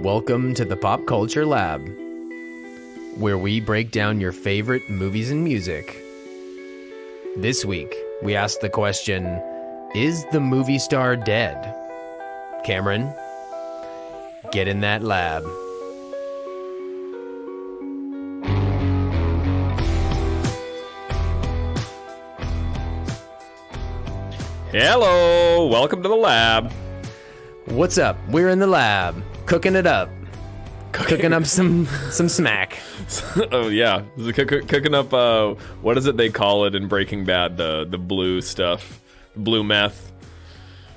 Welcome to the Pop Culture Lab, where we break down your favorite movies and music. This week, we ask the question, is the movie star dead? Cameron, get in that lab. Hello, welcome to the lab. What's up? We're in the lab, cooking it up. Cooking up some smack. Oh yeah, cooking up. What is it they call it in Breaking Bad? The blue stuff, blue meth.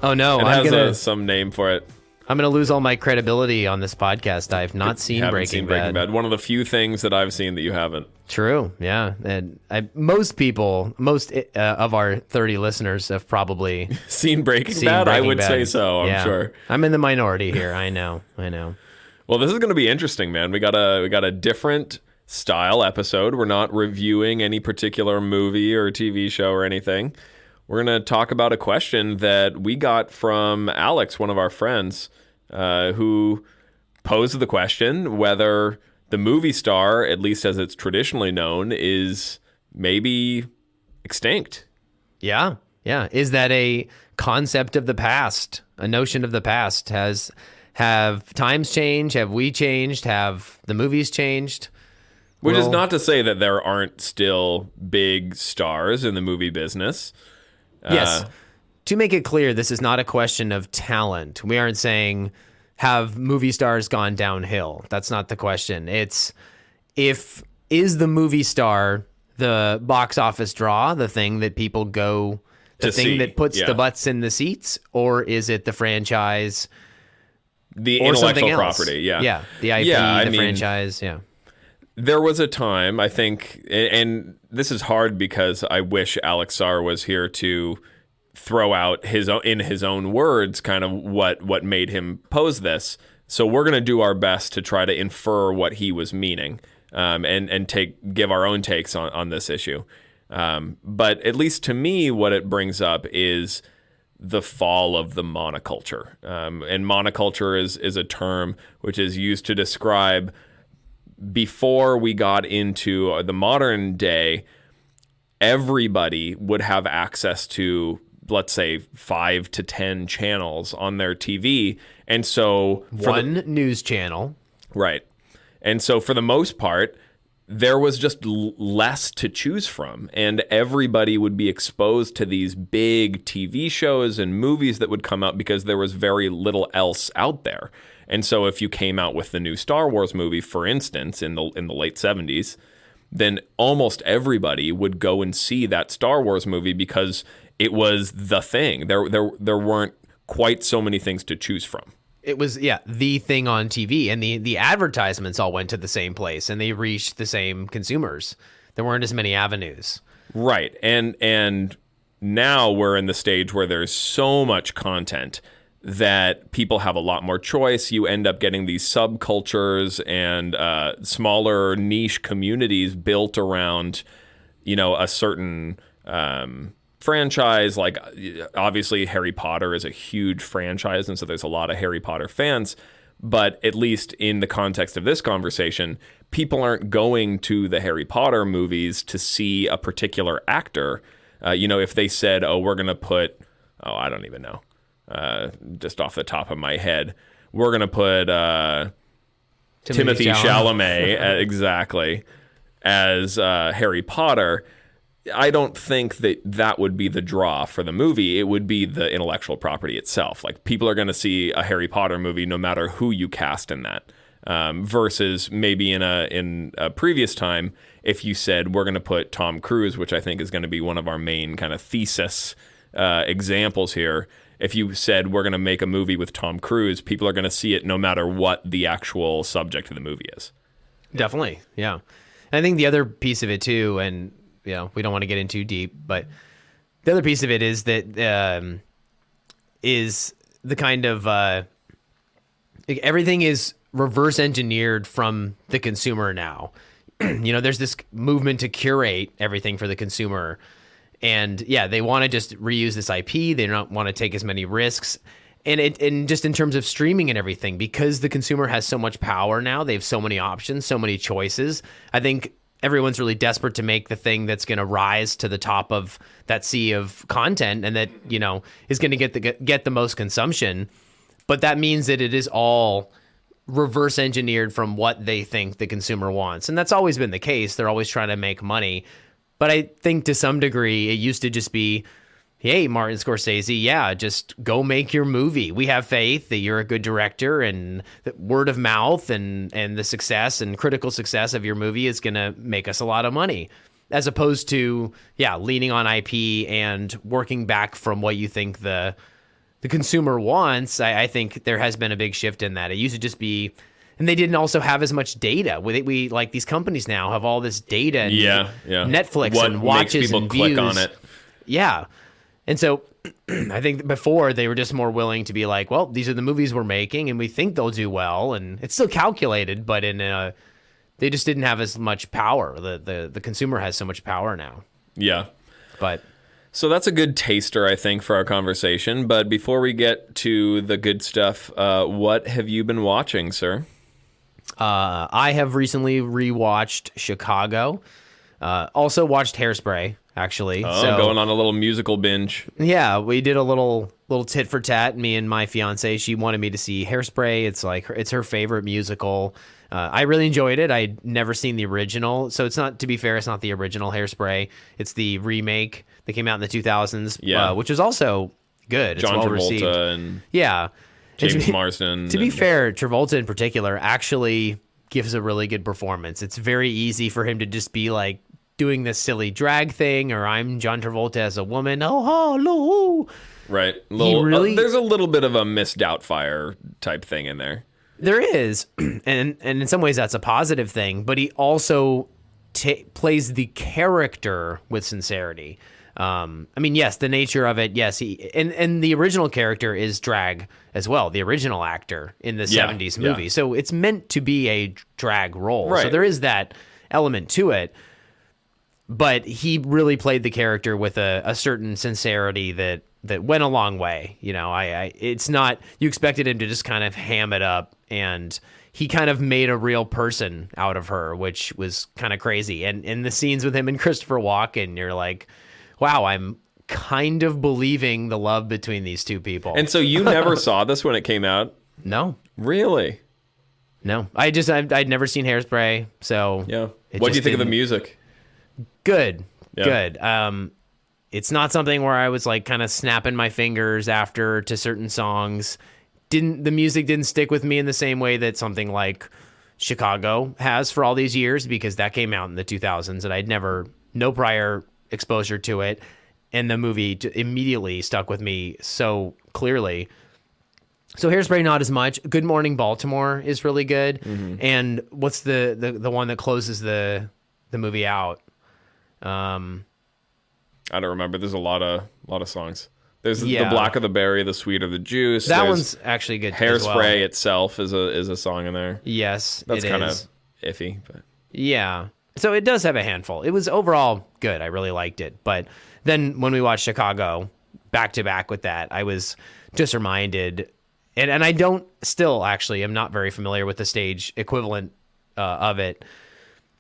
Oh no, it has some name for it. I'm gonna lose all my credibility on this podcast. I've not seen Breaking Bad. One of the few things that I've seen that you haven't. True, yeah, and most of our 30 listeners have probably seen Breaking Bad. I would say so. I'm sure. I'm in the minority here. I know. Well, this is going to be interesting, man. We got a different style episode. We're not reviewing any particular movie or TV show or anything. We're going to talk about a question that we got from Alex, one of our friends, who posed the question whether the movie star, at least as it's traditionally known, is maybe extinct. Yeah. Is that a concept of the past, a notion of the past? Have times changed? Have we changed? Have the movies changed? Which is not to say that there aren't still big stars in the movie business. Yes. To make it clear, this is not a question of talent. We aren't saying, have movie stars gone downhill? That's not the question. It's is the movie star the box office draw, the thing that people go, the thing that puts the butts in the seats, or is it the franchise, the intellectual property? Yeah, the IP, franchise. Yeah. There was a time, I think, and this is hard because I wish Alex Sarr was here to throw out in his own words kind of what made him pose this. So we're going to do our best to try to infer what he was meaning, and give our own takes on this issue. But at least to me, what it brings up is the fall of the monoculture. And monoculture is a term which is used to describe, before we got into the modern day, everybody would have access to, let's say, 5 to 10 channels on their TV. And so one news channel. Right. And so for the most part, there was just less to choose from, and everybody would be exposed to these big TV shows and movies that would come out because there was very little else out there. And so if you came out with the new Star Wars movie, for instance, in the late 70s, then almost everybody would go and see that Star Wars movie because it was the thing. There weren't quite so many things to choose from. It was, the thing on TV, and the advertisements all went to the same place, and they reached the same consumers. There weren't as many avenues. Right. And now we're in the stage where there's so much content that people have a lot more choice. You end up getting these subcultures and smaller niche communities built around, a certain franchise. Like, obviously Harry Potter is a huge franchise, and so there's a lot of Harry Potter fans. But at least in the context of this conversation, people aren't going to the Harry Potter movies to see a particular actor. If they said, we're going to put, I don't even know, just off the top of my head, we're going to put Timothy Chalamet exactly as Harry Potter, I don't think that would be the draw for the movie. It would be the intellectual property itself. Like, people are going to see a Harry Potter movie no matter who you cast in that. Versus maybe in a previous time, if you said we're going to put Tom Cruise, which I think is going to be one of our main kind of thesis examples here. If you said we're going to make a movie with Tom Cruise, people are going to see it no matter what the actual subject of the movie is. Definitely, yeah. I think the other piece of it too, and we don't want to get in too deep, but the other piece of it is that is the kind of everything is reverse engineered from the consumer now. There's this movement to curate everything for the consumer. And they want to just reuse this IP. They don't want to take as many risks. And just in terms of streaming and everything, because the consumer has so much power now, they have so many options, so many choices. I think everyone's really desperate to make the thing that's going to rise to the top of that sea of content and that, is going to get the most consumption. But that means that it is all reverse engineered from what they think the consumer wants. And that's always been the case. They're always trying to make money. But I think to some degree, it used to just be, hey, Martin Scorsese, yeah, just go make your movie. We have faith that you're a good director, and the word of mouth and the success and critical success of your movie is going to make us a lot of money, as opposed to, leaning on IP and working back from what you think the consumer wants. I think there has been a big shift in that. It used to just be, and they didn't also have as much data. We like these companies now have all this data and Netflix what and watches makes people and click views on it. Yeah. And so I think before they were just more willing to be like, well, these are the movies we're making and we think they'll do well. And it's still calculated, but they just didn't have as much power. The consumer has so much power now. Yeah. But so that's a good taster, I think, for our conversation. But before we get to the good stuff, what have you been watching, sir? I have recently rewatched Chicago. Also watched Hairspray, actually. Oh, so, going on a little musical binge. Yeah, we did a little tit for tat. Me and my fiance, she wanted me to see Hairspray. It's her favorite musical. I really enjoyed it. I'd never seen the original, so it's not. To be fair, it's not the original Hairspray. It's the remake that came out in the 2000s, which was also good. John it's well Travolta received. and James Marsden. To be fair, Travolta in particular actually gives a really good performance. It's very easy for him to just be like doing this silly drag thing, or I'm John Travolta as a woman. Oh, hello. Right. There's a little bit of a Miss Doubtfire type thing in there. There is, and in some ways that's a positive thing, but he also plays the character with sincerity. Yes, the nature of it, yes, and the original character is drag as well, the original actor in the 70s movie. So it's meant to be a drag role. Right. So there is that element to it. But he really played the character with a certain sincerity that went a long way. It's not, you expected him to just kind of ham it up, and he kind of made a real person out of her, which was kind of crazy. And in the scenes with him and Christopher Walken, you're like, wow, I'm kind of believing the love between these two people. And so you never saw this when it came out? No. Really? No. I'd never seen Hairspray, so. Yeah. What do you think of the music? Good. Yeah. Good. It's not something where I was like kind of snapping my fingers after to certain songs. The music didn't stick with me in the same way that something like Chicago has for all these years, because that came out in the 2000s and I'd no prior exposure to it. And the movie immediately stuck with me so clearly. So Hairspray, not as much. Good Morning Baltimore is really good. Mm-hmm. And what's the one that closes the movie out? I don't remember. There's a lot of songs. There's the Black of the Berry, the Sweet of the Juice. That one's actually good. Hairspray itself is a song in there. Yes, that's kind of iffy, but yeah. So it does have a handful. It was overall good. I really liked it. But then when we watched Chicago back to back with that, I was just reminded, and I don't still actually am not very familiar with the stage equivalent of it.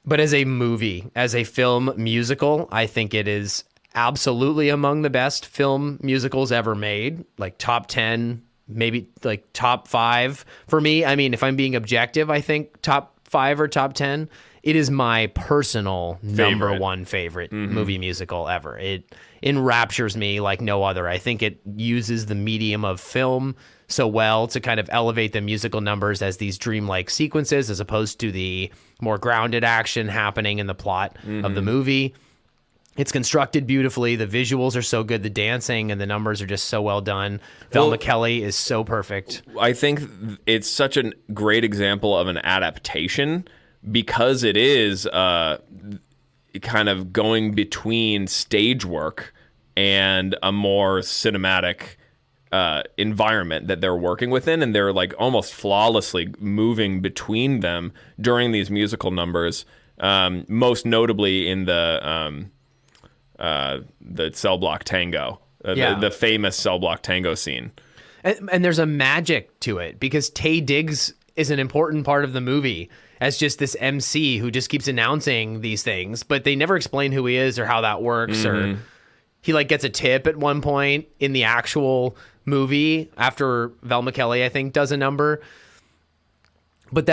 But as a movie, as a film musical, I think it is absolutely among the best film musicals ever made. Like top 10, maybe like top 5 for me. I mean, if I'm being objective, I think top 5 or top 10. It is my personal number one favorite movie musical ever. It enraptures me like no other. I think it uses the medium of film so well to kind of elevate the musical numbers as these dreamlike sequences, as opposed to the more grounded action happening in the plot of the movie. It's constructed beautifully. The visuals are so good. The dancing and the numbers are just so well done. Velma Kelly is so perfect. I think it's such a great example of an adaptation, because it is kind of going between stage work and a more cinematic environment that they're working within, and they're like almost flawlessly moving between them during these musical numbers. Most notably in the cell block tango, the famous cell block tango scene. And there's a magic to it because Taye Diggs is an important part of the movie as just this MC who just keeps announcing these things, but they never explain who he is or how that works. Or he like gets a tip at one point in the actual movie after Velma Kelly, I think, does a number. But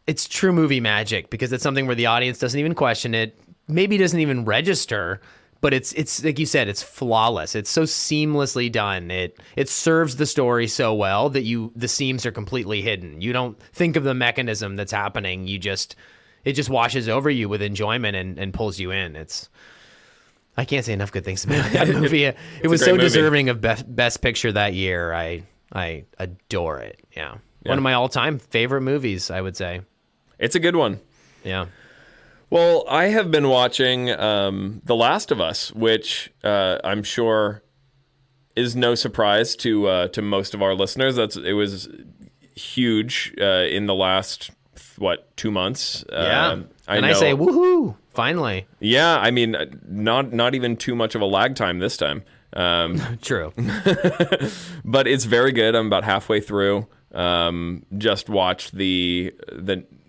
it's true movie magic because it's something where the audience doesn't even question it, maybe doesn't even register. But it's like you said, it's flawless. It's so seamlessly done. It serves the story so well that the seams are completely hidden. You don't think of the mechanism that's happening. It just washes over you with enjoyment and pulls you in. I can't say enough good things about that movie. It was so deserving of best picture that year. I adore it. Yeah. One of my all-time favorite movies, I would say. It's a good one. Yeah. Well, I have been watching The Last of Us, which I'm sure is no surprise to most of our listeners. It was huge in the last 2 months. Yeah, I say woohoo! Finally. Yeah, I mean, not even too much of a lag time this time. True, but it's very good. I'm about halfway through. Just watched the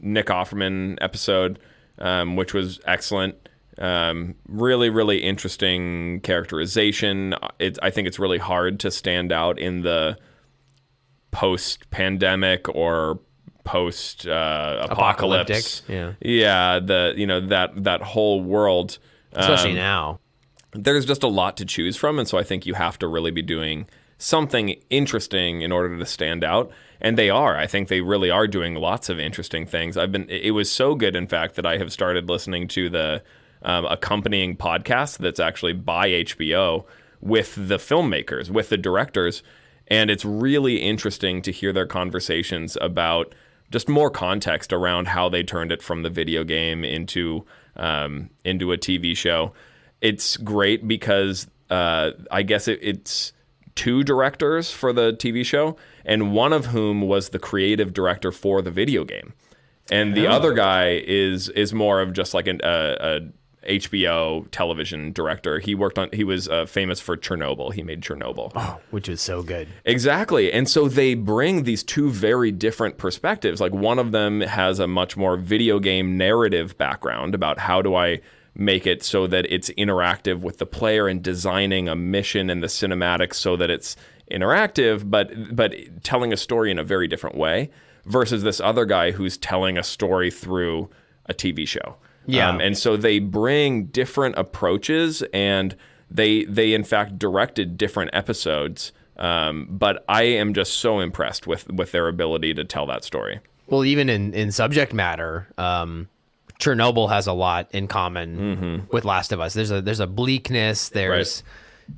Nick Offerman episode. Which was excellent. Really, really interesting characterization. I think it's really hard to stand out in the post-pandemic or post-apocalypse. Yeah. That whole world, especially now. There's just a lot to choose from, and so I think you have to really be doing something interesting in order to stand out. And they are. I think they really are doing lots of interesting things. It was so good, in fact, that I have started listening to the accompanying podcast that's actually by HBO with the filmmakers, with the directors. And it's really interesting to hear their conversations about just more context around how they turned it from the video game into a TV show. It's great because I guess it's two directors for the TV show, and one of whom was the creative director for the video game. And the other guy is more of just like a HBO television director. He was famous for Chernobyl. He made Chernobyl. Oh, which was so good. Exactly. And so they bring these two very different perspectives. Like one of them has a much more video game narrative background about how do I make it so that it's interactive with the player and designing a mission and the cinematics so that it's interactive, but telling a story in a very different way versus this other guy who's telling a story through a TV show. Yeah. And so they bring different approaches, and they in fact directed different episodes. But I am just so impressed with their ability to tell that story. Well, even in subject matter, Chernobyl has a lot in common with Last of Us. There's a bleakness. There's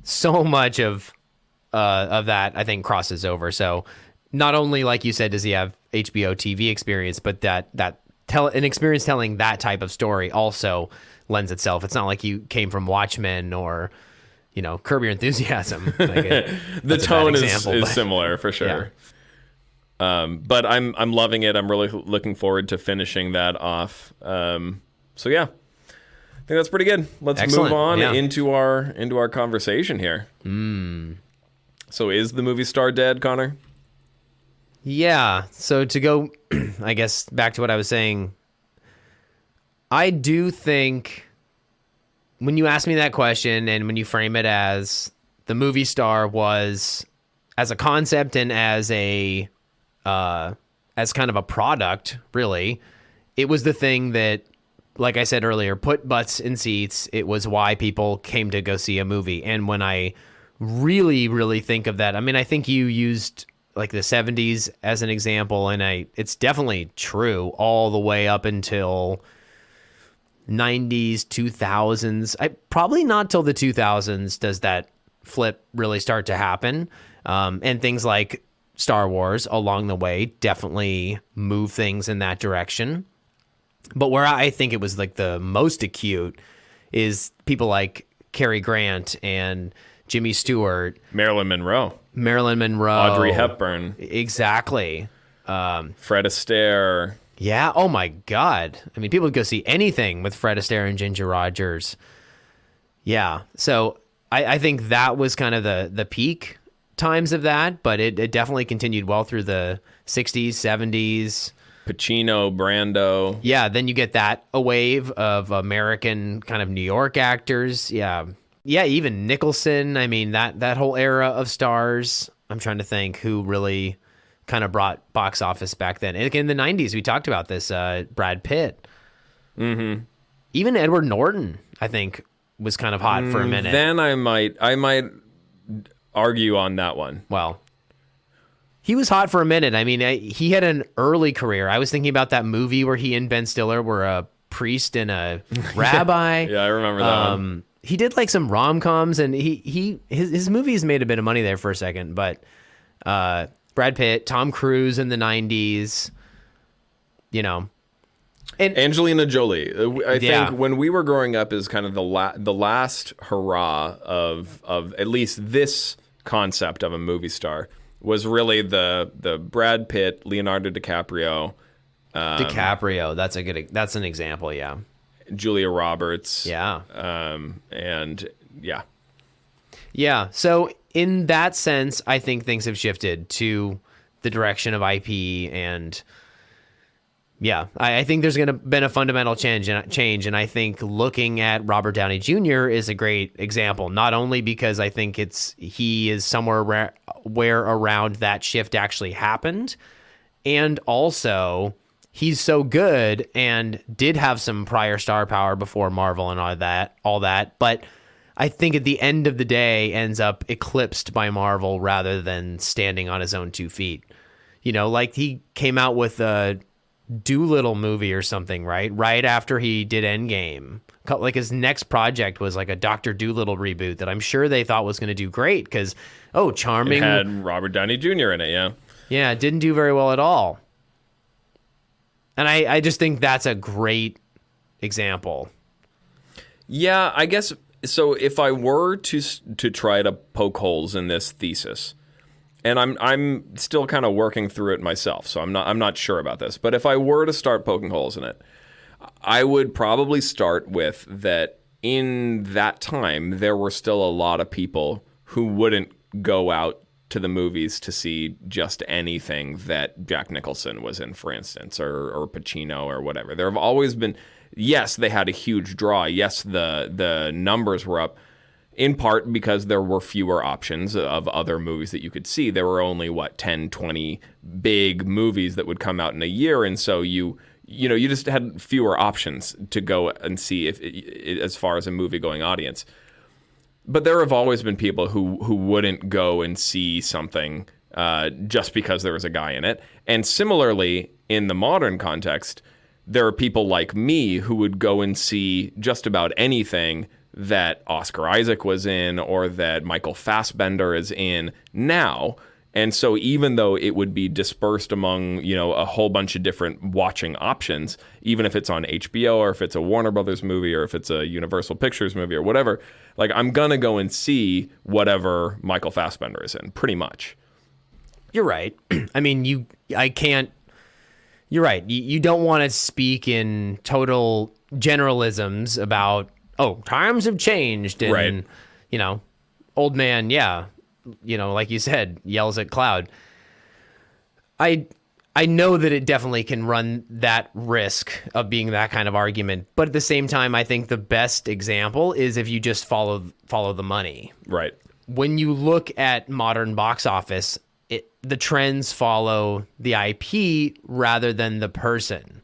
so much of that I think crosses over. So not only, like you said, does he have HBO TV experience, but an experience telling that type of story also lends itself. It's not like you came from Watchmen or Curb Your Enthusiasm. The tone is similar for sure. Yeah. But I'm loving it. I'm really looking forward to finishing that off. So yeah, I think that's pretty good. Let's move on into our conversation here. So is the movie star dead, Connor? Yeah. So to go, I guess back to what I was saying, I do think when you ask me that question and when you frame it as the movie star was as a concept and as kind of a product, really, it was the thing that, like I said earlier, put butts in seats. It was why people came to go see a movie. And when I really, really think of that, I mean, I think you used like the 70s as an example, and it's definitely true all the way up until 90s, 2000s. Probably not till the 2000s does that flip really start to happen. And things like Star Wars along the way definitely move things in that direction. But where I think it was like the most acute is people like Cary Grant and Jimmy Stewart, Marilyn Monroe, Audrey Hepburn, exactly. Fred Astaire. Yeah. Oh my God. I mean, people would go see anything with Fred Astaire and Ginger Rogers. Yeah. So I think that was kind of the peak times of that, but it definitely continued well through the 60s, 70s. Pacino, Brando. Yeah, then you get a wave of American kind of New York actors. Yeah. Yeah, even Nicholson. I mean, that whole era of stars. I'm trying to think who really kind of brought box office back then. And in the 90s, we talked about this, Brad Pitt. Mm-hmm. Even Edward Norton, I think, was kind of hot for a minute. Then I might argue on that one. Well, he was hot for a minute. I mean, he had an early career. I was thinking about that movie where he and Ben Stiller were a priest and a rabbi. Yeah, I remember that one. He did like some rom-coms, and his movies made a bit of money there for a second. But Brad Pitt, Tom Cruise in the 90s, and Angelina Jolie. I think when we were growing up is kind of the last hurrah of at least this concept of a movie star was really the Brad Pitt, Leonardo DiCaprio. That's an example, yeah. Julia Roberts. Yeah. And yeah. Yeah. So in that sense, I think things have shifted to the direction of IP, and yeah, I think there's been a fundamental change, and I think looking at Robert Downey Jr. is a great example. Not only because I think he is somewhere where around that shift actually happened, and also he's so good and did have some prior star power before Marvel and all that. But I think at the end of the day ends up eclipsed by Marvel rather than standing on his own 2 feet. Like he came out with a Doolittle movie or something, right? Right after he did Endgame. Like his next project was like a Dr. Doolittle reboot that I'm sure they thought was going to do great because, charming. It had Robert Downey Jr. in it, yeah. Yeah, it didn't do very well at all. And I just think that's a great example. Yeah, I guess so. If I were to try to poke holes in this thesis, and I'm still kind of working through it myself, so I'm not sure about this. But if I were to start poking holes in it, I would probably start with that. In that time, there were still a lot of people who wouldn't go out to the movies to see just anything that Jack Nicholson was in, for instance, or Pacino or whatever. There have always been, yes, they had a huge draw. Yes, the numbers were up, in part because there were fewer options of other movies that you could see. There were only, 10, 20 big movies that would come out in a year, and so you just had fewer options to go and see as far as a movie-going audience. But there have always been people who wouldn't go and see something just because there was a guy in it. And similarly, in the modern context, there are people like me who would go and see just about anything that Oscar Isaac was in or that Michael Fassbender is in now. And so even though it would be dispersed among, a whole bunch of different watching options, even if it's on HBO or if it's a Warner Brothers movie or if it's a Universal Pictures movie or whatever, like I'm going to go and see whatever Michael Fassbender is in, pretty much. You're right. I mean, you're right. You don't want to speak in total generalisms about, times have changed and, right. Old man, yeah. Like you said, yells at cloud. I know that it definitely can run that risk of being that kind of argument, but at the same time, I think the best example is if you just follow the money. Right. When you look at modern box office, the trends follow the IP rather than the person.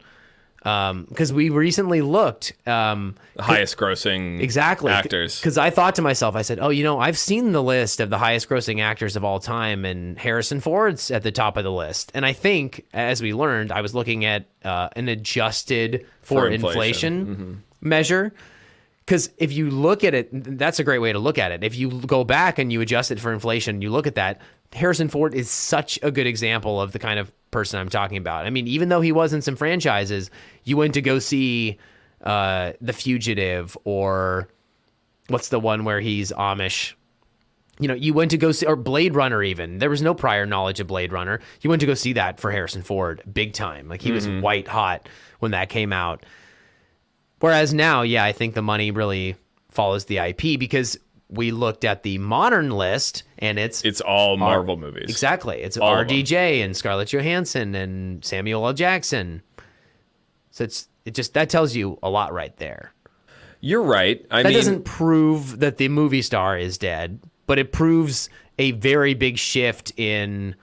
Because we recently looked. The highest grossing actors. Because I thought to myself, I said, I've seen the list of the highest grossing actors of all time, and Harrison Ford's at the top of the list. And I think, as we learned, I was looking at an adjusted for inflation measure. Because if you look at it, that's a great way to look at it. If you go back and you adjust it for inflation, you look at that, Harrison Ford is such a good example of the kind of person I'm talking about. I mean, even though he was in some franchises, you went to go see The Fugitive, or what's the one where he's Amish? You went to go see, or Blade Runner even. There was no prior knowledge of Blade Runner. You went to go see that for Harrison Ford big time. Like he was white hot when that came out. Whereas now, I think the money really follows the IP, because we looked at the modern list, and it's all Marvel movies. Exactly. It's All of RDJ and Scarlett Johansson and Samuel L. Jackson. So that tells you a lot right there. You're right. That doesn't prove that the movie star is dead, but it proves a very big shift in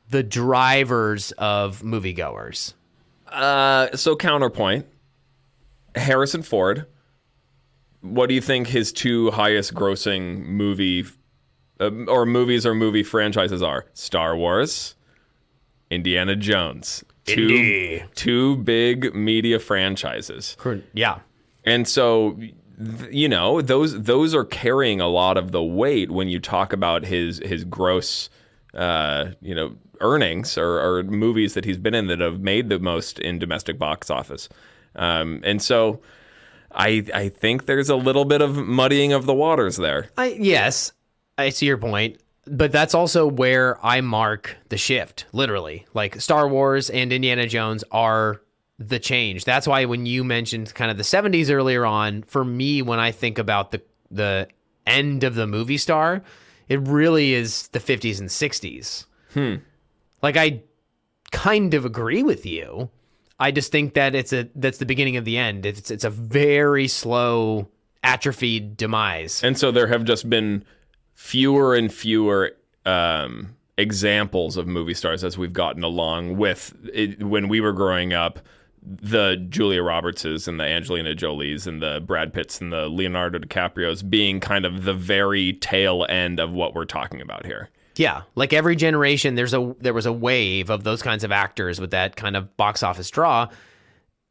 the drivers of moviegoers. So counterpoint, Harrison Ford. What do you think his two highest grossing movie franchises are? Star Wars, Indiana Jones. Two big media franchises. Yeah. And so, those are carrying a lot of the weight when you talk about his gross, earnings or movies that he's been in that have made the most in domestic box office. And so I think there's a little bit of muddying of the waters there. Yes, I see your point. But that's also where I mark the shift, literally. Like Star Wars and Indiana Jones are the change. That's why when you mentioned kind of the 70s earlier on, for me, when I think about the end of the movie star, it really is the 50s and 60s. Like, I kind of agree with you. I just think that that's the beginning of the end. It's a very slow, atrophied demise. And so there have just been fewer and fewer examples of movie stars as we've gotten along with it. When we were growing up, the Julia Robertses and the Angelina Jolies and the Brad Pitts and the Leonardo DiCaprios being kind of the very tail end of what we're talking about here. Yeah, like every generation, there was a wave of those kinds of actors with that kind of box office draw,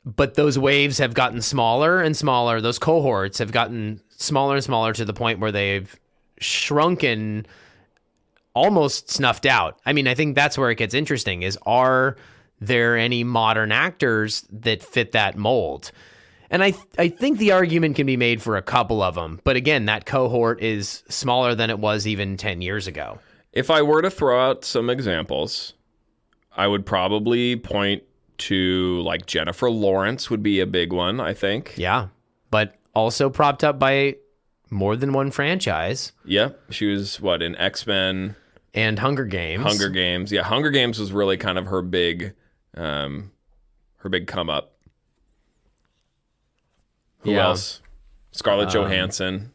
but those waves have gotten smaller and smaller. Those cohorts have gotten smaller and smaller to the point where they've shrunken, almost snuffed out. I mean, I think that's where it gets interesting is, are there any modern actors that fit that mold? And I think the argument can be made for a couple of them. But again, that cohort is smaller than it was even 10 years ago. If I were to throw out some examples, I would probably point to like Jennifer Lawrence would be a big one, I think. Yeah, but also propped up by more than one franchise. Yeah, she was in X-Men and Hunger Games. Yeah, Hunger Games was really kind of her big come up. Who else? Scarlett Johansson.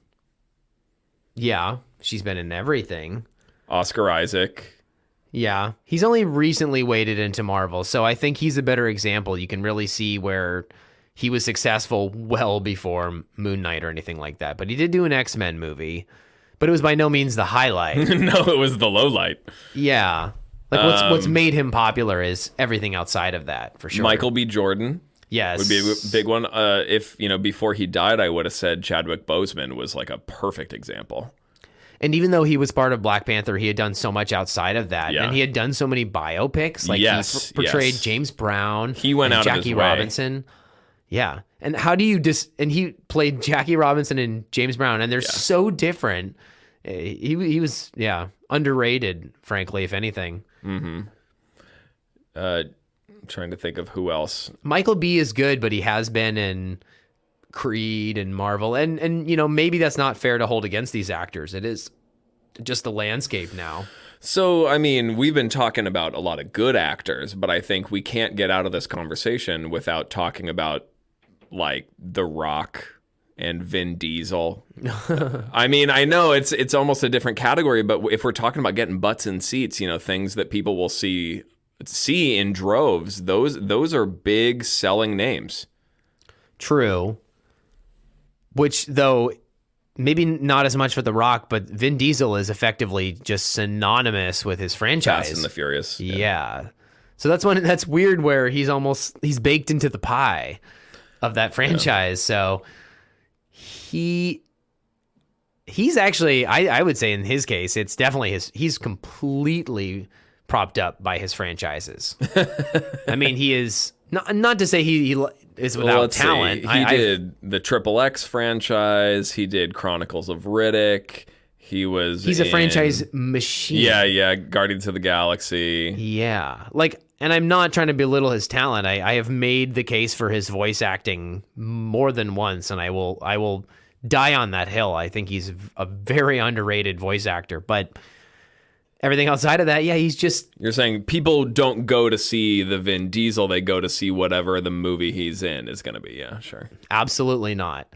Yeah, she's been in everything. Oscar Isaac. Yeah, he's only recently waded into Marvel, so I think he's a better example. You can really see where he was successful well before Moon Knight or anything like that. But he did do an X-Men movie, but it was by no means the highlight. No, it was the low light. Yeah. Like what's made him popular is everything outside of that, for sure. Michael B. Jordan. Yes. Would be a big one. If, before he died, I would have said Chadwick Boseman was like a perfect example. And even though he was part of Black Panther, he had done so much outside of that. Yeah. And he had done so many biopics. Like he portrayed James Brown. He went out Jackie of his way. Robinson. Yeah. And how do you and he played Jackie Robinson and James Brown, and they're so different. He was, underrated, frankly, if anything. Mm-hmm. Trying to think of who else. Michael B. is good, but he has been in Creed and Marvel, and maybe that's not fair to hold against these actors. It is just the landscape now. So, I mean, we've been talking about a lot of good actors, but I think we can't get out of this conversation without talking about like The Rock and Vin Diesel. I mean, I know it's almost a different category, but if we're talking about getting butts in seats, things that people will see in droves, those are big selling names. True. Which, though, maybe not as much for The Rock, but Vin Diesel is effectively just synonymous with his franchise. Fast and the Furious. Yeah. So that's weird where he's baked into the pie of that franchise. Yeah. So he's actually, I would say in his case, it's definitely he's completely propped up by his franchises. I mean, he is, not to say he is without talent. He did the Triple X franchise. He did Chronicles of Riddick. He's a franchise machine. Yeah. Guardians of the Galaxy. Yeah. And I'm not trying to belittle his talent. I have made the case for his voice acting more than once, and I will die on that hill. I think he's a very underrated voice actor, but everything outside of that, yeah, he's just... You're saying people don't go to see the Vin Diesel, they go to see whatever the movie he's in is going to be. Yeah, sure. Absolutely not.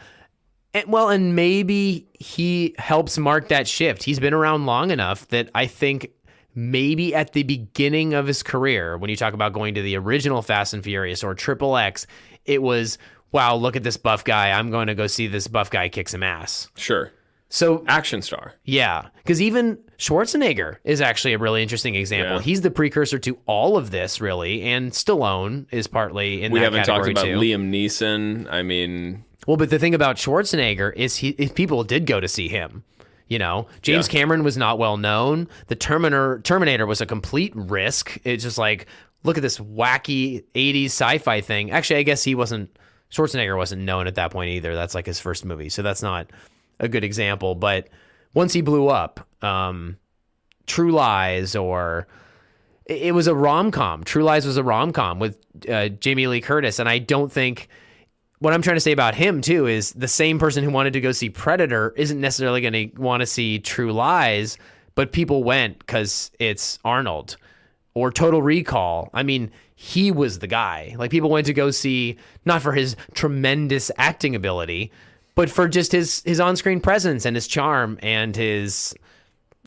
And maybe he helps mark that shift. He's been around long enough that I think maybe at the beginning of his career, when you talk about going to the original Fast and Furious or Triple X, it was, wow, look at this buff guy. I'm going to go see this buff guy kick some ass. Sure. So action star. Yeah, because even Schwarzenegger is actually a really interesting example. Yeah. He's the precursor to all of this, really, and Stallone is partly in that category, too. We haven't talked about Liam Neeson. I mean... Well, but the thing about Schwarzenegger is people did go to see him. You know, James Cameron was not well known. The Terminator was a complete risk. It's just like, look at this wacky 80s sci-fi thing. Actually, I guess Schwarzenegger wasn't known at that point either. That's like his first movie, so that's not a good example. But once he blew up, True Lies, or it was a rom-com. True Lies was a rom-com with Jamie Lee Curtis, and I don't think... What I'm trying to say about him, too, is the same person who wanted to go see Predator isn't necessarily going to want to see True Lies, but people went because it's Arnold. Or Total Recall. I mean, he was the guy. Like, people went to go see, not for his tremendous acting ability, but for just his on-screen presence and his charm and his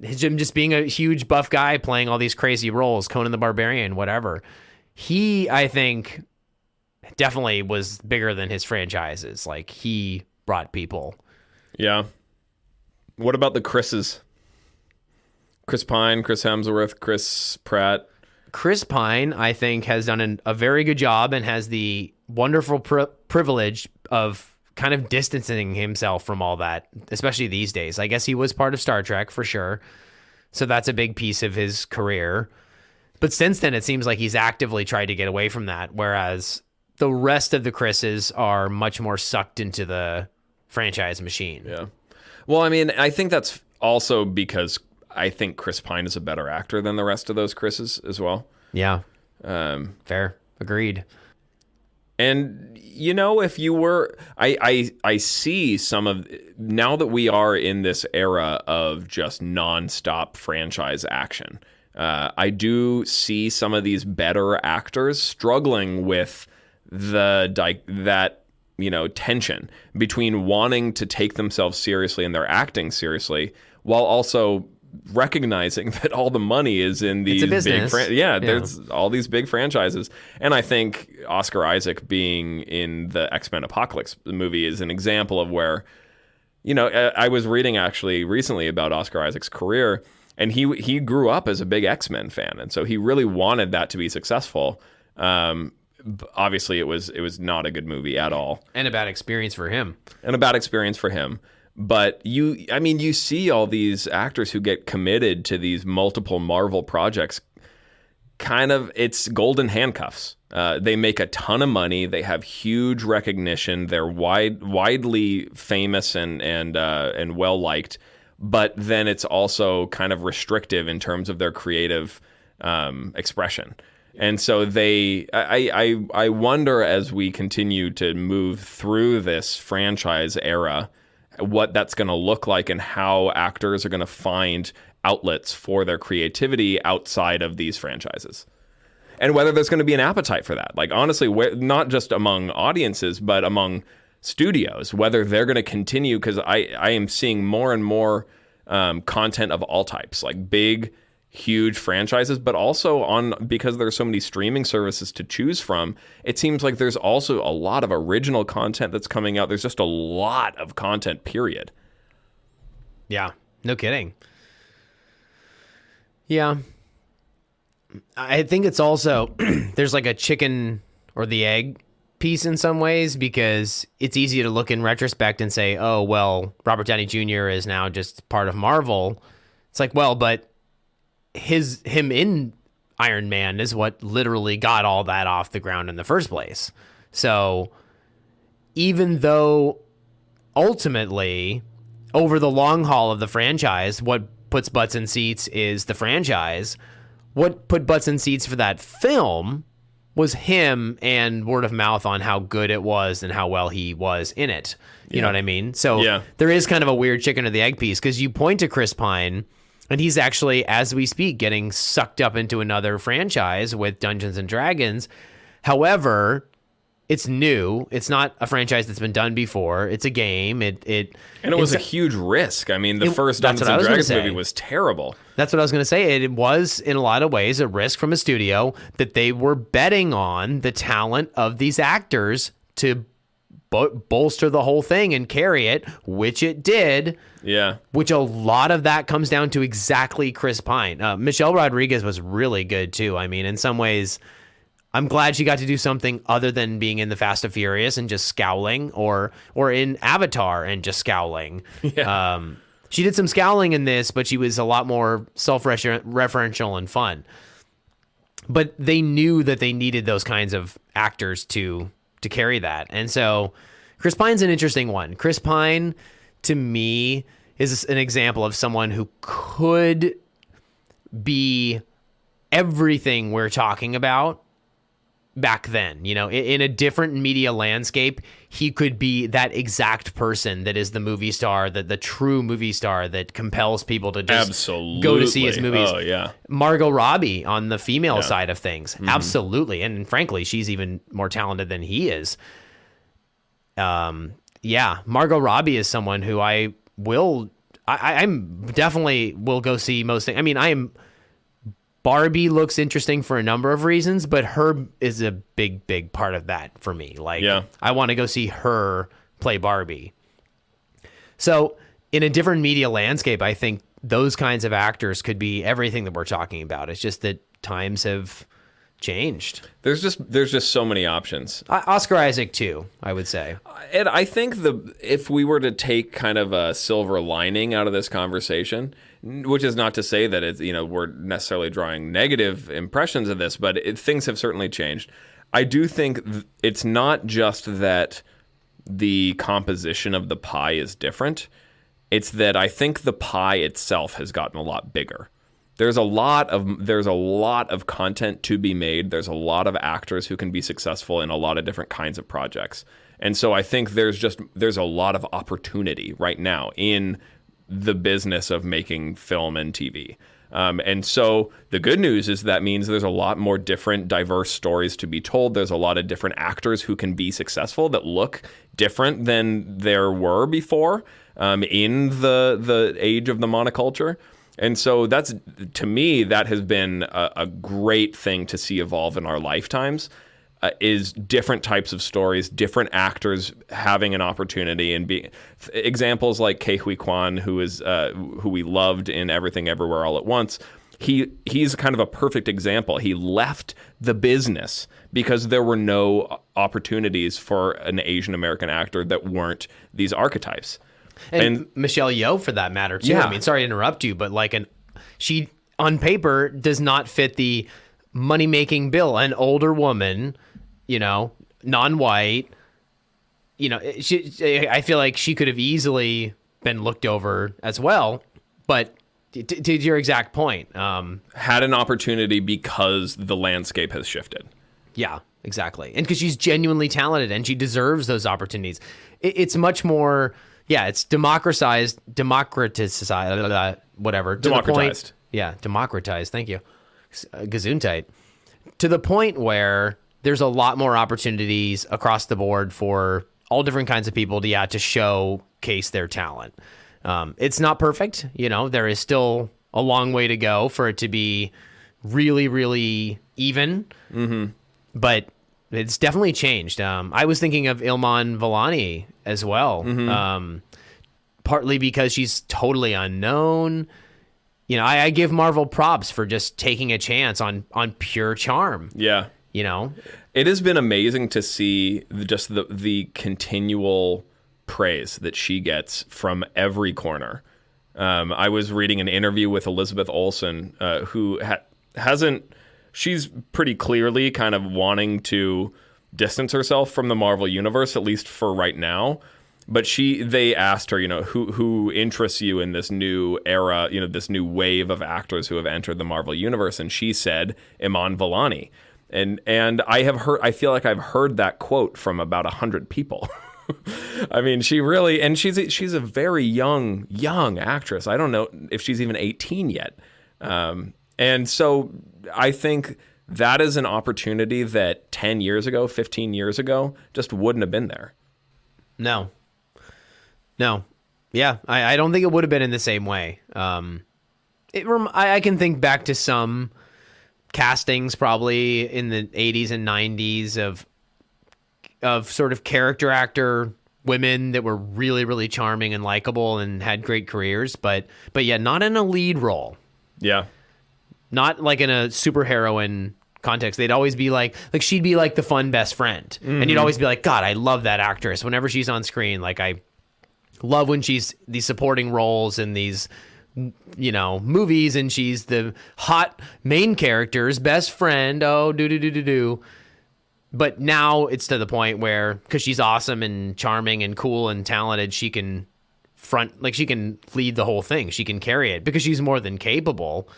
just being a huge buff guy playing all these crazy roles, Conan the Barbarian, whatever. He, I think... definitely was bigger than his franchises. Like, he brought people. Yeah. What about the Chris's? Chris Pine, Chris Hemsworth, Chris Pratt. Chris Pine, I think, has done a very good job and has the wonderful privilege of kind of distancing himself from all that, especially these days. I guess he was part of Star Trek for sure. So that's a big piece of his career. But since then, it seems like he's actively tried to get away from that, whereas... the rest of the Chris's are much more sucked into the franchise machine. Yeah. Well, I mean, I think that's also because I think Chris Pine is a better actor than the rest of those Chris's as well. Yeah. Fair. Agreed. And, you know, if you were... I see some of... Now that we are in this era of just nonstop franchise action, I do see some of these better actors struggling with... that tension between wanting to take themselves seriously and their acting seriously while also recognizing that all the money is in these big there's all these big franchises. And I think Oscar Isaac being in the X-Men Apocalypse movie is an example of where, I was reading actually recently about Oscar Isaac's career, and he grew up as a big X-Men fan, and so he really wanted that to be successful. Obviously, it was not a good movie at all, and a bad experience for him. But you see all these actors who get committed to these multiple Marvel projects. Kind of, it's golden handcuffs. They make a ton of money. They have huge recognition. They're widely famous and well liked. But then it's also kind of restrictive in terms of their creative expression. And so I wonder, as we continue to move through this franchise era, what that's going to look like and how actors are going to find outlets for their creativity outside of these franchises. And whether there's going to be an appetite for that. Like, honestly, not just among audiences, but among studios, whether they're going to continue, because I am seeing more and more content of all types, like big, huge franchises, but also because there's so many streaming services to choose from, it seems like there's also a lot of original content that's coming out. There's just a lot of content, period. Yeah, no kidding. Yeah. I think it's also, there's like a chicken or the egg piece in some ways, because it's easy to look in retrospect and say, oh, well, Robert Downey Jr. is now just part of Marvel. It's like, well, but him in Iron Man is what literally got all that off the ground in the first place. So even though ultimately over the long haul of the franchise, what puts butts in seats is the franchise, what put butts in seats for that film was him and word of mouth on how good it was and how well he was in it. You know what I mean? So there is kind of a weird chicken or the egg piece, because you point to Chris Pine, and he's actually, as we speak, getting sucked up into another franchise with Dungeons and Dragons. However, it's new. It's not a franchise that's been done before. It's a game. And it was a huge risk. I mean, the first Dungeons and Dragons movie was terrible. That's what I was going to say. It was, in a lot of ways, a risk from a studio that they were betting on the talent of these actors to bolster the whole thing and carry it, which it did. Yeah. Which a lot of that comes down to exactly Chris Pine. Michelle Rodriguez was really good, too. I mean, in some ways, I'm glad she got to do something other than being in the Fast and Furious and just scowling, or in Avatar and just scowling. Yeah. She did some scowling in this, but she was a lot more self-referential and fun. But they knew that they needed those kinds of actors to carry that. And so Chris Pine's an interesting one. Chris Pine, to me, is an example of someone who could be everything we're talking about back then. You know, in a different media landscape, he could be that exact person that is the movie star, the true movie star that compels people to just go to see his movies. Oh, yeah. Margot Robbie on the female side of things. Mm-hmm. Absolutely. And frankly, she's even more talented than he is. Margot Robbie is someone who I'm definitely will go see most things. I mean, Barbie looks interesting for a number of reasons, but her is a big part of that for me. Like, I want to go see her play Barbie. So in a different media landscape, I think those kinds of actors could be everything that we're talking about. It's just that times have changed. There's just so many options. Oscar Isaac too, I would say. And I think if we were to take kind of a silver lining out of this conversation, which is not to say that it's, we're necessarily drawing negative impressions of this, but things have certainly changed. I do think it's not just that the composition of the pie is different. It's that I think the pie itself has gotten a lot bigger. There's a lot of content to be made. There's a lot of actors who can be successful in a lot of different kinds of projects. And so I think there's a lot of opportunity right now in the business of making film and TV. And so the good news is that means there's a lot more different, diverse stories to be told. There's a lot of different actors who can be successful that look different than there were before in the age of the monoculture. And so that's, to me, that has been a great thing to see evolve in our lifetimes, is different types of stories, different actors having an opportunity, and being examples like Ke Huy Quan, who we loved in Everything Everywhere All at Once. He's kind of a perfect example. He left the business because there were no opportunities for an Asian American actor that weren't these archetypes. And Michelle Yeoh, for that matter, too. Yeah. I mean, sorry to interrupt you, but she on paper does not fit the money-making bill. An older woman, non-white, I feel like she could have easily been looked over as well. But to your exact point, had an opportunity because the landscape has shifted. Yeah, exactly. And because she's genuinely talented and she deserves those opportunities. It's much more... Yeah, it's democratized, whatever. Democratized. Democratized. Thank you. Gesundheit. To the point where there's a lot more opportunities across the board for all different kinds of people to showcase their talent. It's not perfect. There is still a long way to go for it to be really, really even. Mm-hmm. But it's definitely changed. I was thinking of Ilman Vellani as well, partly because she's totally unknown. I give Marvel props for just taking a chance on pure charm. Yeah. It has been amazing to see just the continual praise that she gets from every corner. I was reading an interview with Elizabeth Olsen, who hasn't... She's pretty clearly kind of wanting to distance herself from the Marvel universe, at least for right now. But they asked her, who interests you in this new era, this new wave of actors who have entered the Marvel universe, and she said Iman Vellani. And I feel like I've heard that quote from about 100 people. I mean, she's a very young actress. I don't know if she's even 18 yet. And so I think that is an opportunity that 10 years ago, 15 years ago, just wouldn't have been there. No. Yeah, I don't think it would have been in the same way. I can think back to some castings probably in the 80s and 90s of sort of character actor women that were really, really charming and likable and had great careers, but yeah, not in a lead role. Yeah. Not like in a superheroine context. They'd always be like she'd be like the fun best friend. And you'd always be like, God, I love that actress. Whenever she's on screen, like I love when she's these supporting roles in these, movies, and she's the hot main character's best friend. Oh, do. But now it's to the point where, because she's awesome and charming and cool and talented, she can she can lead the whole thing. She can carry it because she's more than capable.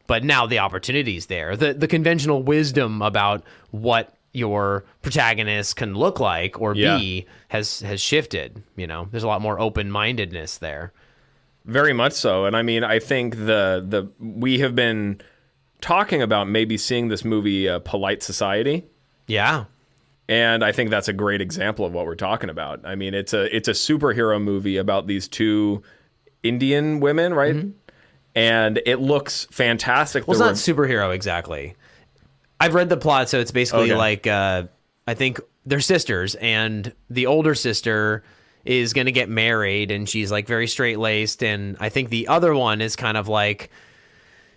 But now the opportunity's there. The conventional wisdom about what your protagonist can look like or be has shifted. There's a lot more open-mindedness there. Very much so. And I mean, I think we have been talking about maybe seeing this movie, Polite Society. Yeah. And I think that's a great example of what we're talking about. I mean, it's a superhero movie about these two Indian women, right? Mm-hmm. And it looks fantastic. Well, it's not superhero exactly. I've read the plot, so it's basically like, I think they're sisters, and the older sister is going to get married, and she's like very straight-laced, and I think the other one is kind of like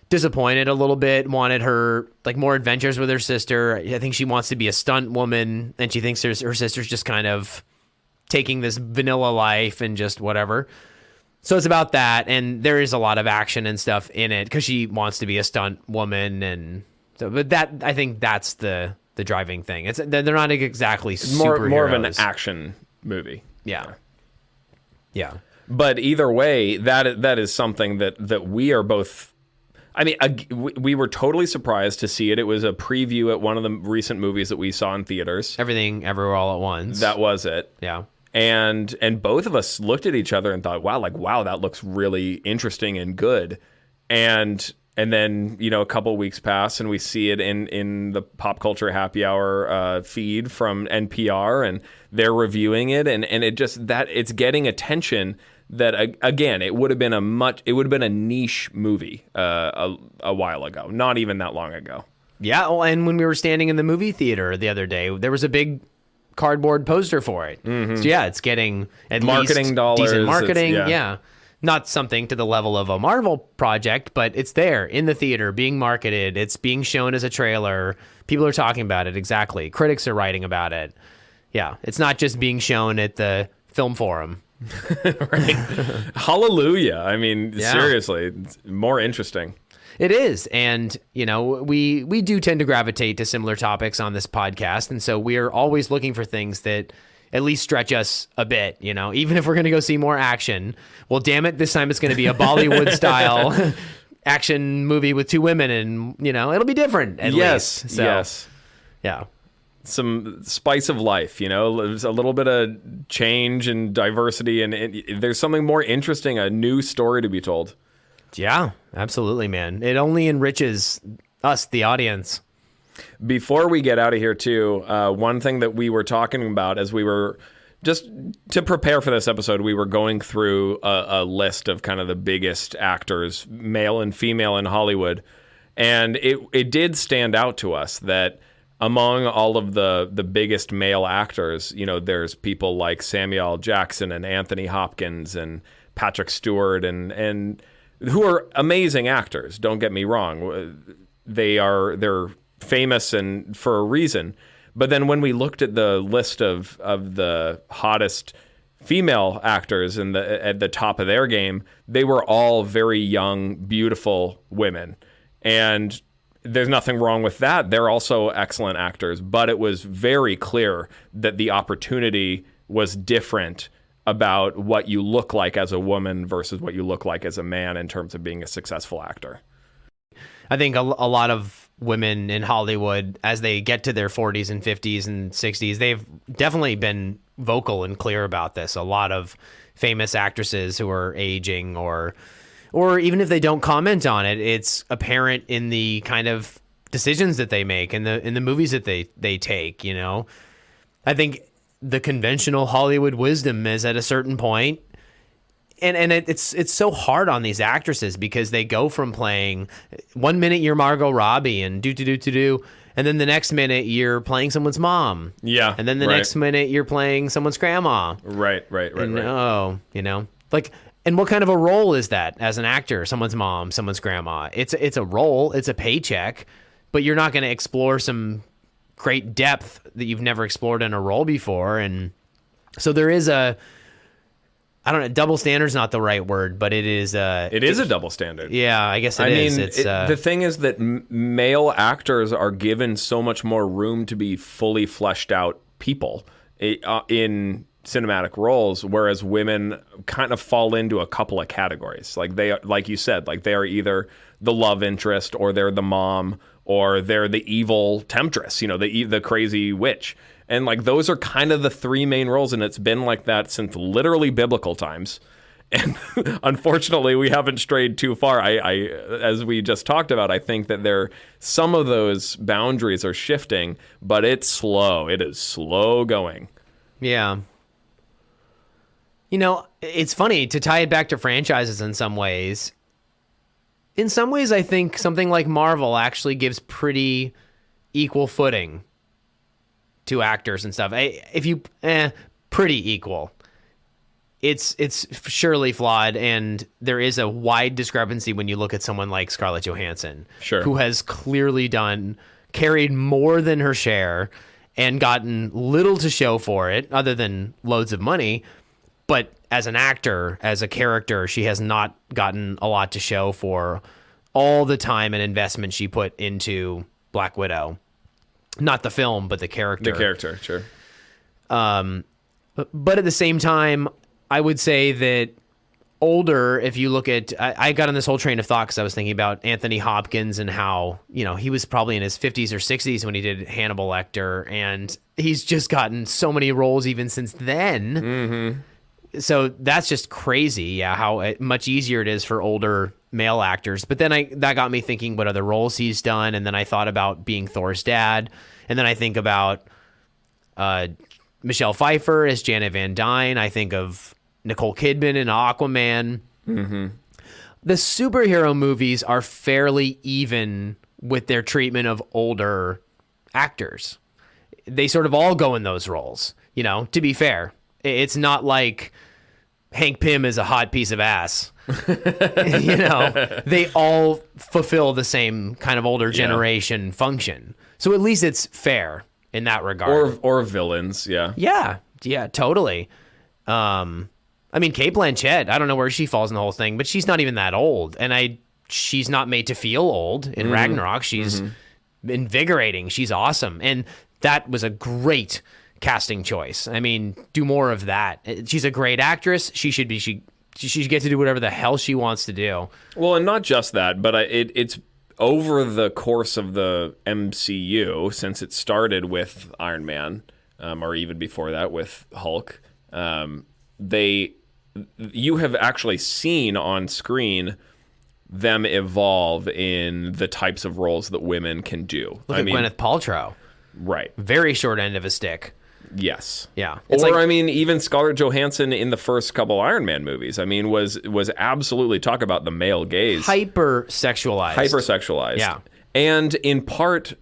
disappointed a little bit, wanted her like more adventures with her sister. I think she wants to be a stunt woman, and she thinks her sister's just kind of taking this vanilla life and just whatever. So it's about that, and there is a lot of action and stuff in it because she wants to be a stunt woman, and so. But that, I think that's the driving thing. They're not exactly superheroes. More of an action movie. Yeah. But either way, that is something that we are both. I mean, we were totally surprised to see it. It was a preview at one of the recent movies that we saw in theaters. Everything, Everywhere, All at Once. That was it. Yeah. And both of us looked at each other and thought, wow, that looks really interesting and good. And then, a couple of weeks pass and we see it in the Pop Culture Happy Hour feed from NPR, and they're reviewing it, and it just that it's getting attention that again, it would have been a niche movie a while ago, not even that long ago. Yeah, well, and when we were standing in the movie theater the other day, there was a big cardboard poster for it. Mm-hmm. So yeah, it's getting at marketing least dollars, decent marketing. Yeah. Not something to the level of a Marvel project, but it's there in the theater being marketed. It's being shown as a trailer. People are talking about it. Exactly. Critics are writing about it. Yeah. It's not just being shown at the film forum. Right. Hallelujah. I mean, seriously, it's more interesting. It is. And, we do tend to gravitate to similar topics on this podcast. And so we're always looking for things that at least stretch us a bit, even if we're going to go see more action. Well, damn it, this time it's going to be a Bollywood style action movie with two women, and, it'll be different at least. So, yes. Yeah. Some spice of life, there's a little bit of change and diversity, and there's something more interesting, a new story to be told. Yeah, absolutely, man. It only enriches us, the audience. Before we get out of here, too, one thing that we were talking about as we were just to prepare for this episode, we were going through a list of kind of the biggest actors, male and female, in Hollywood. And it did stand out to us that among all of the biggest male actors, there's people like Samuel L. Jackson and Anthony Hopkins and Patrick Stewart and who are amazing actors. Don't get me wrong. They're famous and for a reason. But then when we looked at the list of the hottest female actors at the top of their game, they were all very young, beautiful women. And there's nothing wrong with that. They're also excellent actors. But it was very clear that the opportunity was different about what you look like as a woman versus what you look like as a man in terms of being a successful actor. I think a lot of women in Hollywood as they get to their 40s and 50s and 60s. They've definitely been vocal and clear about this. A lot of famous actresses who are aging, or even if they don't comment on it, it's apparent in the kind of decisions that they make and in the movies that they take, you know. I think the conventional Hollywood wisdom is at a certain point, and it's so hard on these actresses because they go from playing 1 minute you're Margot Robbie and do, and then the next minute you're playing someone's mom. Yeah. And then the next minute you're playing someone's grandma. Right. Oh, you know, like, and what kind of a role is that as an actor? Someone's mom, someone's grandma. It's a role, it's a paycheck, but you're not going to explore some great depth that you've never explored in a role before. And so there is I don't know, double standard's not the right word, but it is a double standard. Yeah, I guess it is. Mean, the thing is that male actors are given so much more room to be fully fleshed out people in cinematic roles, whereas women kind of fall into a couple of categories. Like like you said, like they are either the love interest, or they're the mom, or they're the evil temptress, you know, the crazy witch. And like those are kind of the three main roles, and it's been like that since literally biblical times. And unfortunately, we haven't strayed too far. I as we just talked about, I think that some of those boundaries are shifting, but it's slow. It is slow going. Yeah. You know, it's funny to tie it back to franchises in some ways. In some ways, I think something like Marvel actually gives pretty equal footing to actors and stuff. Pretty equal. It's surely flawed, and there is a wide discrepancy when you look at someone like Scarlett Johansson, sure, who has clearly carried more than her share and gotten little to show for it other than loads of money. But as an actor, as a character, she has not gotten a lot to show for all the time and investment she put into Black Widow. Not the film, but the character. The character, sure. But at the same time, I would say that older, if you look at, I got on this whole train of thought because I was thinking about Anthony Hopkins and how, you know, he was probably in his 50s or 60s when he did Hannibal Lecter, and he's just gotten so many roles even since then. Mm-hmm. So that's just crazy, how much easier it is for older male actors. But then that got me thinking what other roles he's done, and then I thought about being Thor's dad, and then I think about Michelle Pfeiffer as Janet Van Dyne. I think of Nicole Kidman in Aquaman. Mm-hmm. The superhero movies are fairly even with their treatment of older actors. They sort of all go in those roles, you know, to be fair. It's not like Hank Pym is a hot piece of ass. You know, they all fulfill the same kind of older generation function. So at least it's fair in that regard. Or villains, yeah. Yeah, totally. I mean, Cate Blanchett, I don't know where she falls in the whole thing, but she's not even that old. And she's not made to feel old in Ragnarok. She's invigorating. She's awesome. And that was a great casting choice. I mean, do more of that. She's a great actress. She should get to do whatever the hell she wants to do. Well, and not just that, but it's over the course of the MCU, since it started with Iron Man, or even before that with Hulk, you have actually seen on screen them evolve in the types of roles that women can do. Look at Gwyneth Paltrow. Right. Very short end of a stick. Yes. Yeah. I mean, even Scarlett Johansson in the first couple Iron Man movies, I mean, was absolutely, talk about the male gaze. Hypersexualized. Yeah. And in part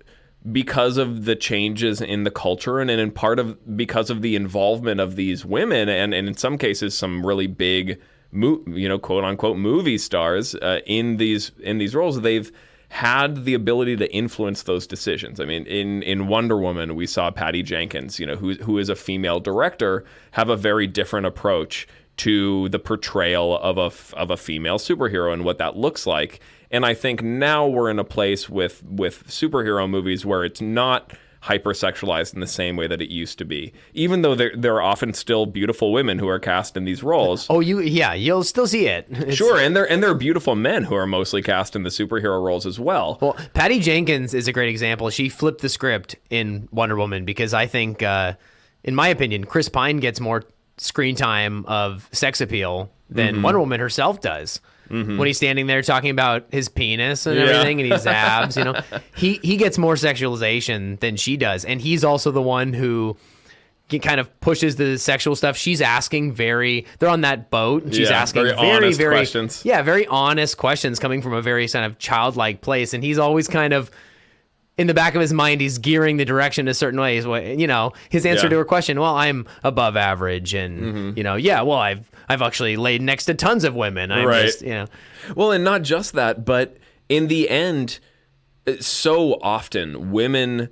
because of the changes in the culture, and in part because of the involvement of these women, and in some cases some really big, quote unquote movie stars in these roles, they've had the ability to influence those decisions. I mean, in Wonder Woman, we saw Patty Jenkins, who is a female director, have a very different approach to the portrayal of a female superhero and what that looks like. And I think now we're in a place with superhero movies where it's not hypersexualized in the same way that it used to be. Even though there are often still beautiful women who are cast in these roles. Oh, you'll still see it. Sure, and there are beautiful men who are mostly cast in the superhero roles as well. Well, Patty Jenkins is a great example. She flipped the script in Wonder Woman because I think, in my opinion, Chris Pine gets more screen time of sex appeal than Wonder Woman herself does. When he's standing there talking about his penis and everything and his abs, he gets more sexualization than she does. And he's also the one who kind of pushes the sexual stuff. She's asking they're on that boat and she's asking very honest questions. Yeah, very honest questions coming from a very kind of childlike place. And he's always kind of, in the back of his mind, he's gearing the direction a certain way. His answer to her question, well, I'm above average. And, well, I've actually laid next to tons of women. Well, and not just that, but in the end, so often women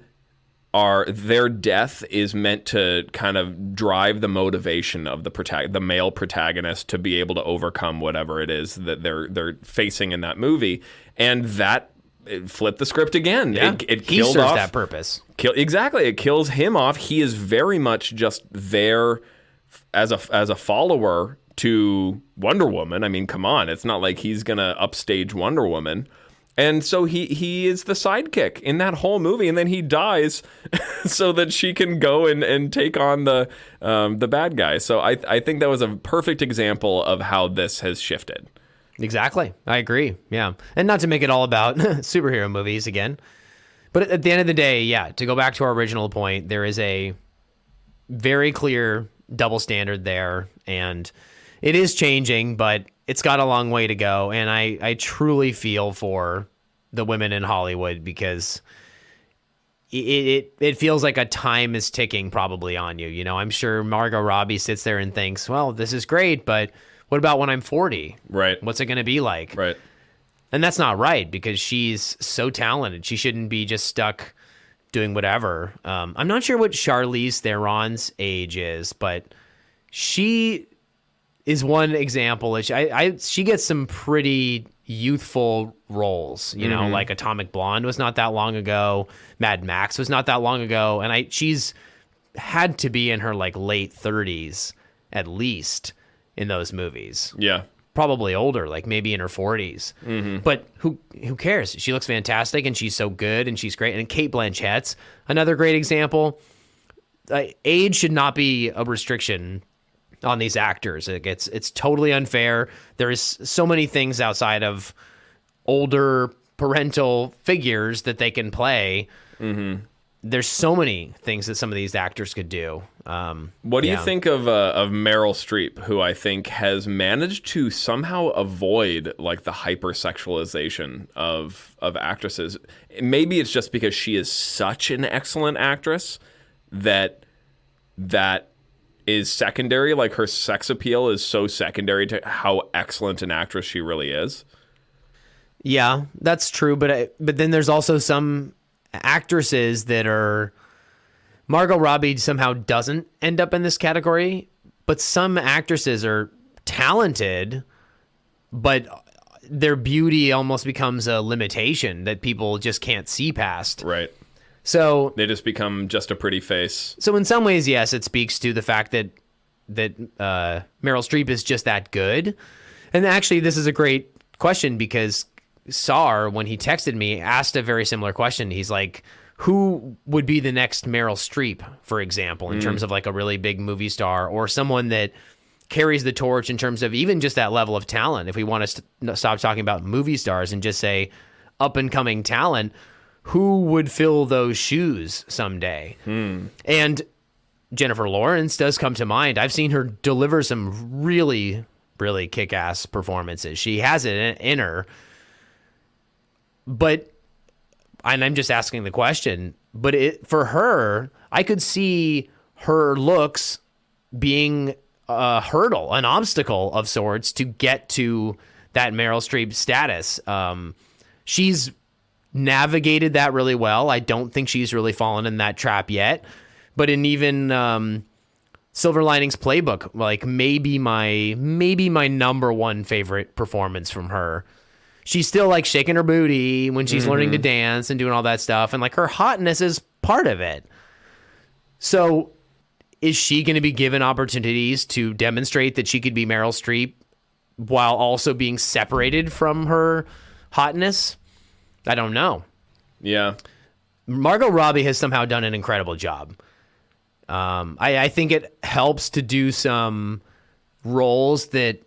their death is meant to kind of drive the motivation of the male protagonist to be able to overcome whatever it is that they're facing in that movie. And that flipped the script again. Yeah. It he killed serves off that purpose. Exactly. It kills him off. He is very much just there as a follower to Wonder Woman. I mean, come on. It's not like he's going to upstage Wonder Woman. And so he is the sidekick in that whole movie, and then he dies so that she can go and take on the bad guy. So I think that was a perfect example of how this has shifted. Exactly. I agree. Yeah. And not to make it all about superhero movies again, but at the end of the day, to go back to our original point, there is a very clear double standard there, and it is changing, but it's got a long way to go. And I truly feel for the women in Hollywood because it feels like a time is ticking probably on you. I'm sure Margot Robbie sits there and thinks, well, this is great, but what about when I'm 40? Right. What's it going to be like? Right. And that's not right because she's so talented. She shouldn't be just stuck doing whatever. I'm not sure what Charlize Theron's age is, but she is one example. She gets some pretty youthful roles, like Atomic Blonde was not that long ago. Mad Max was not that long ago. And she's had to be in her late 30s at least in those movies. Yeah. Probably older, like maybe in her 40s. But who cares? She looks fantastic and she's so good and she's great. And Cate Blanchett's another great example. Age should not be a restriction on these actors. It's totally unfair. There is so many things outside of older parental figures that they can play. There's so many things that some of these actors could do. What do you think of Meryl Streep, who I think has managed to somehow avoid the hypersexualization of actresses? Maybe it's just because she is such an excellent actress that is secondary. Her sex appeal is so secondary to how excellent an actress she really is. Yeah, that's true. But then there's also some actresses that are... Margot Robbie somehow doesn't end up in this category, but some actresses are talented, but their beauty almost becomes a limitation that people just can't see past. Right. So they just become just a pretty face. So in some ways, yes, it speaks to the fact that Meryl Streep is just that good. And actually, this is a great question because Saar, when he texted me, asked a very similar question. He's like, who would be the next Meryl Streep, for example, in terms of a really big movie star or someone that carries the torch in terms of even just that level of talent? If we want to stop talking about movie stars and just say up and coming talent, who would fill those shoes someday? And Jennifer Lawrence does come to mind. I've seen her deliver some really, really kick-ass performances. She has it in her. And I'm just asking the question, but for her, I could see her looks being a hurdle, an obstacle of sorts to get to that Meryl Streep status. She's navigated that really well. I don't think she's really fallen in that trap yet. But in even Silver Linings Playbook, maybe my number one favorite performance from her. She's still shaking her booty when she's learning to dance and doing all that stuff. And her hotness is part of it. So is she going to be given opportunities to demonstrate that she could be Meryl Streep while also being separated from her hotness? I don't know. Yeah. Margot Robbie has somehow done an incredible job. I think it helps to do some roles that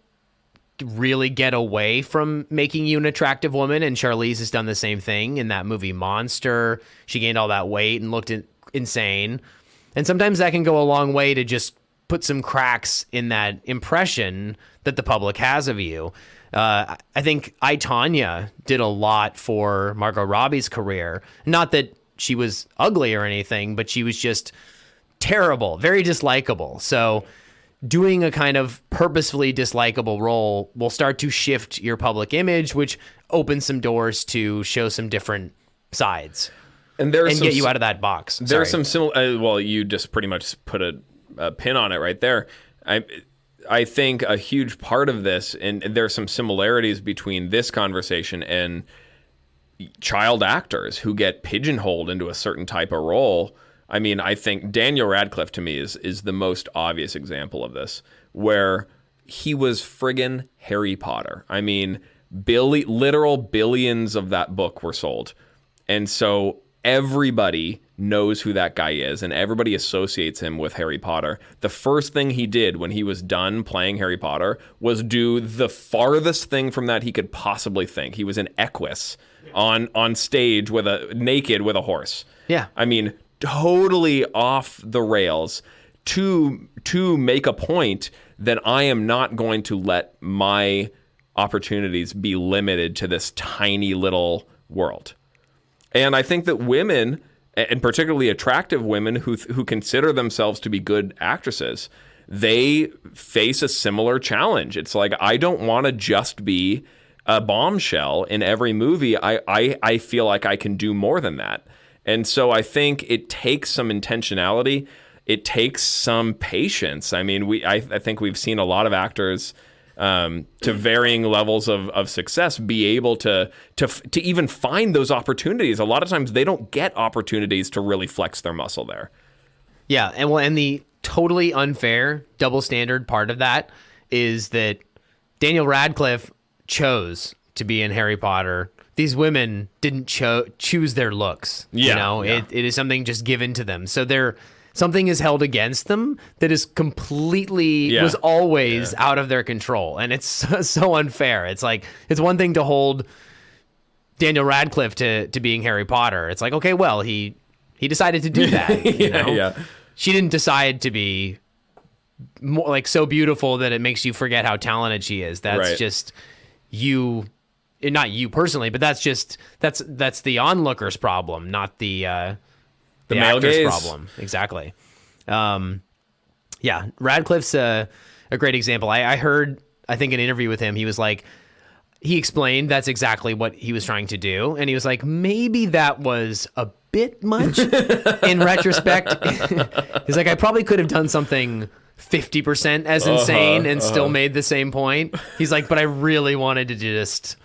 really get away from making you an attractive woman, and Charlize has done the same thing in that movie Monster. She gained all that weight and looked insane. And sometimes that can go a long way to just put some cracks in that impression that the public has of you. I think I, Tonya did a lot for Margot Robbie's career. Not that she was ugly or anything, but she was just terrible, very dislikable. So doing a kind of purposefully dislikable role will start to shift your public image, which opens some doors to show some different sides and get you out of that box. There's some similar. Well, you just pretty much put a pin on it right there. I think a huge part of this, and there's some similarities between this conversation and child actors who get pigeonholed into a certain type of role. I mean, I think Daniel Radcliffe to me is the most obvious example of this, where he was friggin' Harry Potter. I mean, literal billions of that book were sold. And so everybody knows who that guy is, and everybody associates him with Harry Potter. The first thing he did when he was done playing Harry Potter was do the farthest thing from that he could possibly think. He was an Equus on stage naked with a horse. Yeah. I mean, totally off the rails to make a point that I am not going to let my opportunities be limited to this tiny little world. And I think that women, and particularly attractive women who consider themselves to be good actresses, they face a similar challenge. It's like, I don't want to just be a bombshell in every movie. I feel like I can do more than that. And so I think it takes some intentionality. It takes some patience. I mean, I think we've seen a lot of actors to varying levels of success be able to even find those opportunities. A lot of times they don't get opportunities to really flex their muscle there. Yeah, and the totally unfair double standard part of that is that Daniel Radcliffe chose to be in Harry Potter. These women didn't choose their looks. Yeah, It is something just given to them. So something is held against them that is completely was always out of their control, and it's so unfair. It's like, it's one thing to hold Daniel Radcliffe to being Harry Potter. It's like, okay, well, he decided to do that. Yeah. She didn't decide to be more like so beautiful that it makes you forget how talented she is. That's right. just you, not you personally, but that's the onlooker's problem, not the male actor's gaze problem. Exactly. Yeah, Radcliffe's a great example. I heard, I think, an interview with him. He was like, he explained that's exactly what he was trying to do, and he was like, maybe that was a bit much in retrospect. He's like, I probably could have done something 50% as insane and still made the same point. He's like, but I really wanted to just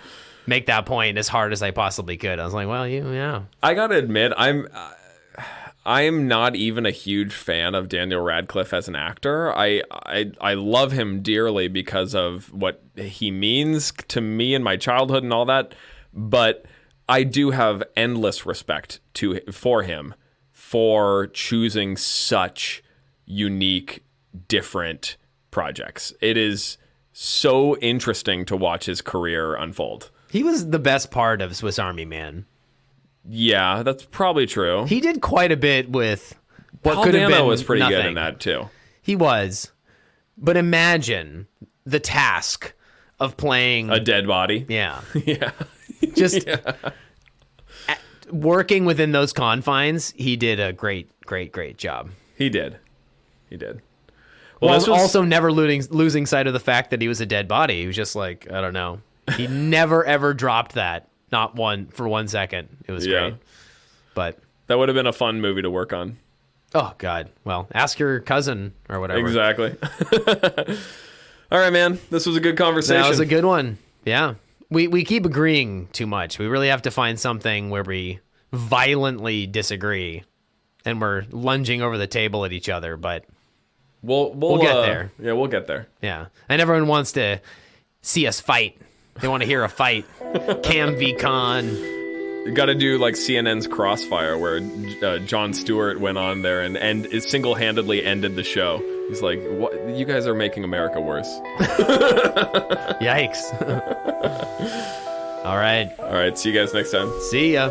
make that point as hard as I possibly could. I was like, well, yeah. I gotta admit, I'm not even a huge fan of Daniel Radcliffe as an actor. I love him dearly because of what he means to me in my childhood and all that. But I do have endless respect for him for choosing such unique, different projects. It is so interesting to watch his career unfold. He was the best part of Swiss Army Man. Yeah, that's probably true. He did quite a bit with what Paul could have Dano been was pretty nothing. good in that too. He was. But imagine the task of playing A dead body. Yeah. Yeah. Just working within those confines, he did a great job. He did. Well, also never losing sight of the fact that he was a dead body. He was just like, I don't know. He never, ever dropped that. Not for 1 second. It was great. But that would have been a fun movie to work on. Oh, God. Well, ask your cousin or whatever. Exactly. All right, man. This was a good conversation. That was a good one. Yeah. We keep agreeing too much. We really have to find something where we violently disagree and we're lunging over the table at each other, but We'll get there. Yeah, we'll get there. yeah. And everyone wants to see us fight. They want to hear a fight. Cam v. Con. You got to do like CNN's Crossfire, where Jon Stewart went on there and it single-handedly ended the show. He's like, "What? You guys are making America worse." Yikes. All right. All right. See you guys next time. See ya.